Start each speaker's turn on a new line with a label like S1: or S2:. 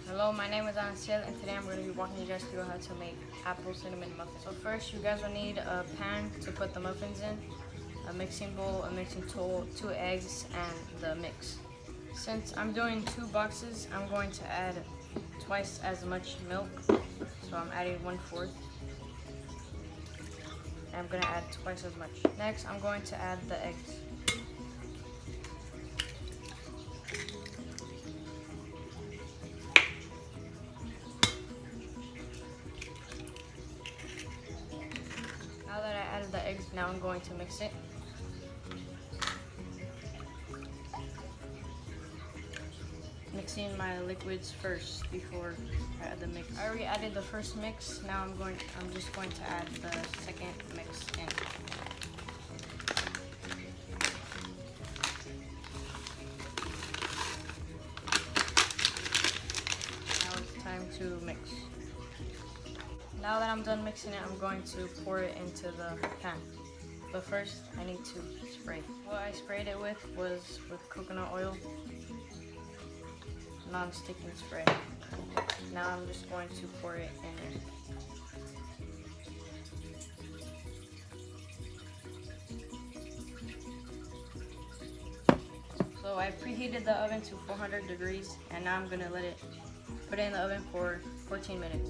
S1: Hello, my name is Anastasia, and today I'm going to be walking you guys through how to make apple cinnamon muffins. So first, you guys will need a pan to put the muffins in, a mixing bowl, a mixing tool, 2 eggs, and the mix. Since I'm doing 2 boxes, I'm going to add twice as much milk. So I'm adding 1/4. And I'm going to add twice as much. Next, I'm going to add the eggs. Now that I added the eggs, now I'm going to mix it. Mixing my liquids first before I add the mix. I already added the first mix. Now I'm just going to add the second mix in. Now it's time to mix. Now that I'm done mixing it, I'm going to pour it into the pan. But first, I need to spray. What I sprayed it with was with coconut oil, non-sticking spray. Now I'm just going to pour it in. So I preheated the oven to 400 degrees, and now I'm gonna put it in the oven for 14 minutes.